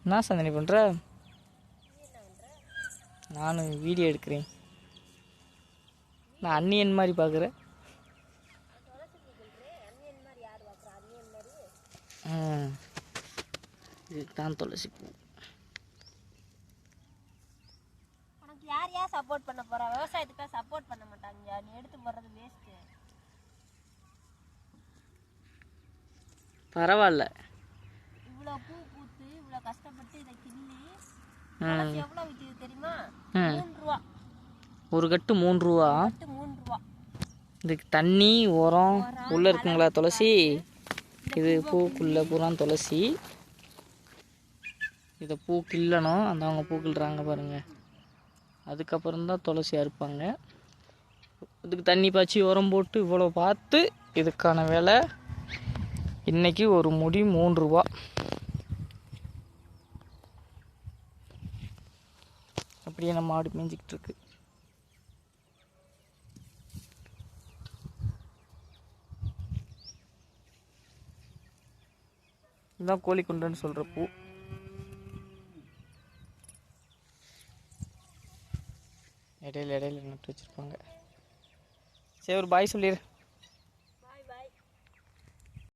என்ன சந்தனி பண்ணுற? நானும் வீடியோ எடுக்கிறேன். நான் அன்னியன் மாதிரி பார்க்குறேன். இதுதான் துளசி பூ. உனக்கு யார் யார் சப்போர்ட் பண்ண போறா? விவசாயத்துக்காக சப்போர்ட் பண்ண மாட்டாங்க. நீ எடுத்து போடுறது வேஸ்ட். பரவாயில்ல. இவ்வளோ பூ பூத்து இவ்வளோ கஷ்டப்பட்டு இதை கிள்ளி எவ்வளோ விற்கிது தெரியுமா? 3 ரூபா. ஒரு கட்டு 3 ரூபா. இதுக்கு தண்ணி உரம் உள்ளே இருக்குங்களா துளசி? இது பூக்குள்ளே பூரா துளசி. இதை பூ கிள்ளணும். அந்த அவங்க பூ கிள்ளுறாங்க பாருங்கள். அதுக்கப்புறம்தான் துளசி அறுப்பாங்க. இதுக்கு தண்ணி பாய்ச்சி உரம் போட்டு இவ்வளோ பார்த்து இதுக்கான விலை இன்றைக்கி ஒரு முடி 3 ரூபா. அப்படியே நம்ம மாடு மேய்ஞ்சிக்கிட்டு இருக்கு. இதுதான் கோழிக்குண்டன்னு சொல்கிற பூ. இடையில நட்டு வச்சுருப்பாங்க. சரி, ஒரு பாய் சொல்லிடு.